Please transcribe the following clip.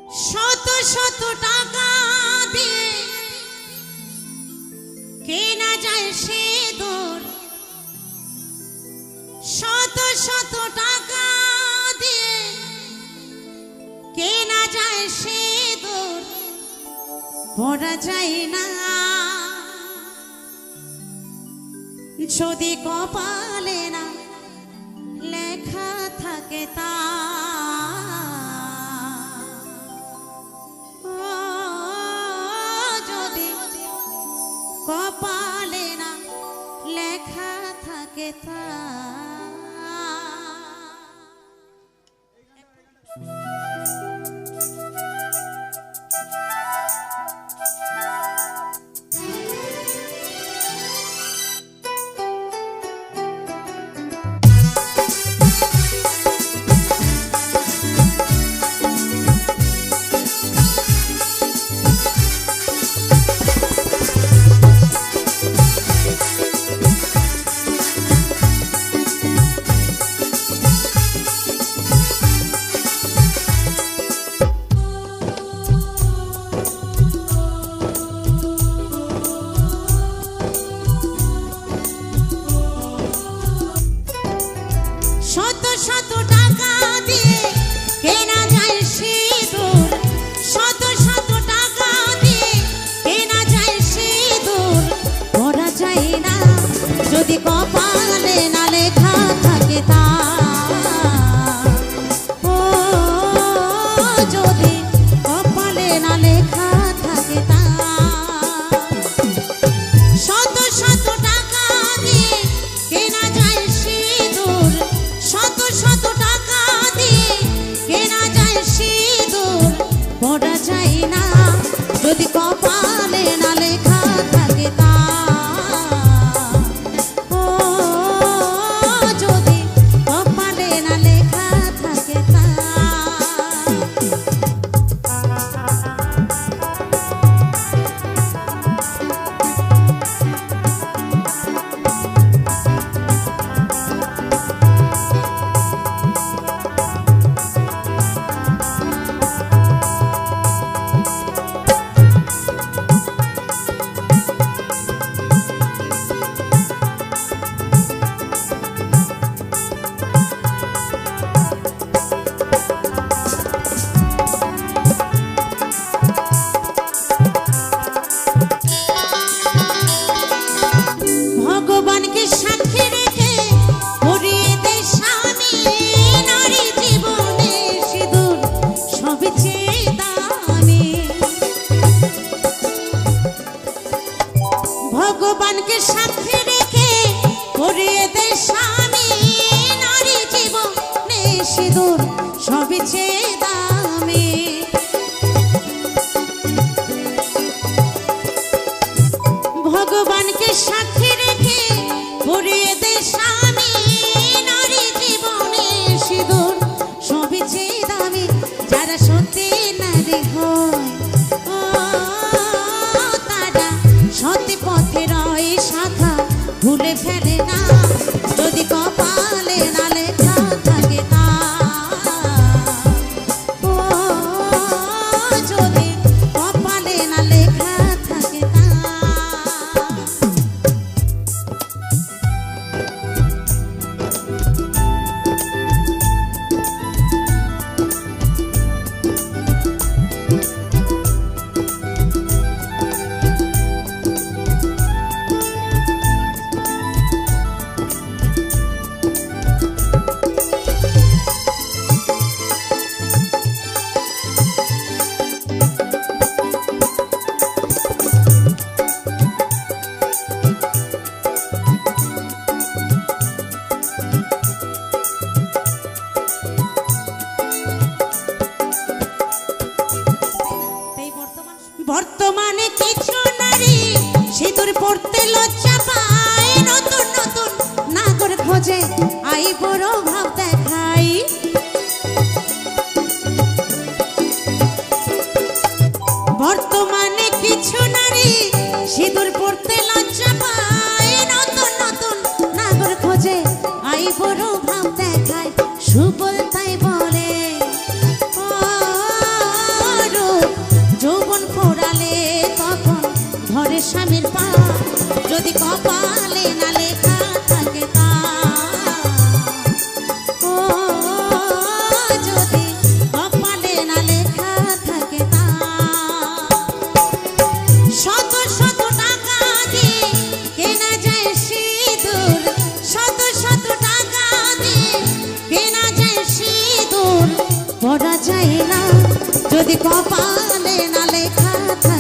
শত শত টাকা দিয়ে কেনা যায় সিঁদুর, শত শত টাকা দিয়ে কেনা যায় সিঁদুর, পরা যায় না যদি কপালে না লেখা থাকে তা। যদি কপালে না লেখা থাকে তা। শত শত টাকা দিয়ে কেনা যায় সিঁদুর, শত শত টাকা দিয়ে কেনা যায় সিঁদুর, পরা যায় না যদি কপালে না লেখা থাকে তা। ও যদি কপালে না লেখা থাকে তা। শত শত টাকা দিয়ে কেনা যায় সিঁদুর, শত শত টাকা দিয়ে কেনা যায় সিঁদুর, পরা যায় না যদি কপালে না লেখা থাকে তা। ও যদি কপালে না লেখা থাকে তা। ভগবানকে সাক্ষী রেখে পরিয়ে দে স্বামী, নারী জীবনে সিঁদুর সবচেয়ে দামি। ভগবানকে সাক্ষী রেখে পরিয়ে দে স্বামী, নারী জীবনে সিঁদুর সবচেয়ে দামি। ভগবানকে সাক্ষী রেখে পরিয়ে দে স্বামী, নারী জীবনে সিঁদুর সবচেয়ে দামি। যারা সত্যি নারী হয় ও তারা সত্যি পথে রয় শাখা ভুলে ফেলে না যদি কপালে না লেখা থাকে তা। ও যদি কপালে না লেখা থাকে তা। বর্তমানে কিছু নারী সিঁদুর পড়তে লজ্জা পায়, নতুন নতুন নাগর খোঁজে আই বড় ভাব দেখাই। বর্তমানে কিছু নারী সিঁদুর পড়তে লজ্জা পায়, নতুন নতুন নাগর খোঁজে আই বড় ভাব দেখায়। সুবল তাই বলে ও স্বামীর পা যদি কপালে না লেখা থাকে তা ও যদি কপালে না লেখা থাকে তা শত শত টাকা দিয়ে কেনা যায় সিঁদুর শত শত টাকা দিয়ে কেনা যায় সিঁদুর পড়া যায় না যদি কপালে না লেখা থাকে